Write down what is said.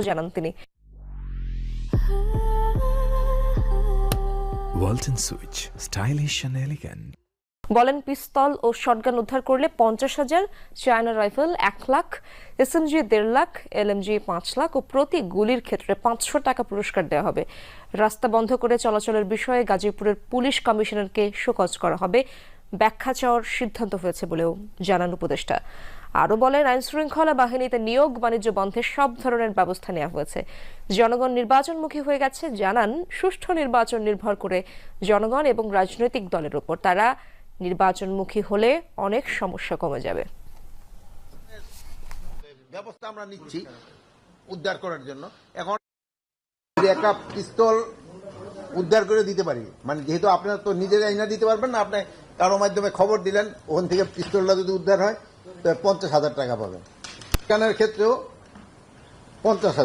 জানান তিনি। Walton switch, stylish and elegant। বলেন, পিস্তল ও শটগান উদ্ধার করলে 50,000, China rifle 1 lakh, SMG 1.5 lakh, LMG 5 lakh ও প্রতি গুলির ক্ষেত্রে 500 টাকা পুরস্কার দেওয়া হবে। রাস্তা বন্ধ করে চলাচলের বিষয়ে গাজীপুরের পুলিশ কমিশনারকে শোকজ করা হবে। ব্যাখ্যা চাওয়ার সিদ্ধান্ত হয়েছে বলেও জানান উপদেষ্টা। আরও বলেন, আইন শৃঙ্খলা বাহিনীতে নিয়োগ বাণিজ্য বন্ধে সব ধরনের ব্যবস্থা নেওয়া হয়েছে। জনগণ নির্বাচনমুখী হয়ে গেছে। জানান, সুষ্ঠু নির্বাচন নির্ভর করে জনগণ এবং রাজনৈতিক দলের উপর। তারা নির্বাচনমুখী হলে অনেক সমস্যা কমে যাবে। ব্যবস্থা আমরা নিচ্ছি উদ্ধার করার জন্য। এখন একটা পিস্তল উদ্ধার করে দিতে পারি, মানে যেহেতু আপনারা তো নিজেরাই না দিতে পারবেন না, আপনি কারো মাধ্যমে খবর দিলেন, ওখান থেকে পিস্তলটা যদি উদ্ধার হয় তো 50,000 টাকা পাবেন। কানের ক্ষেত্রেও 50,000।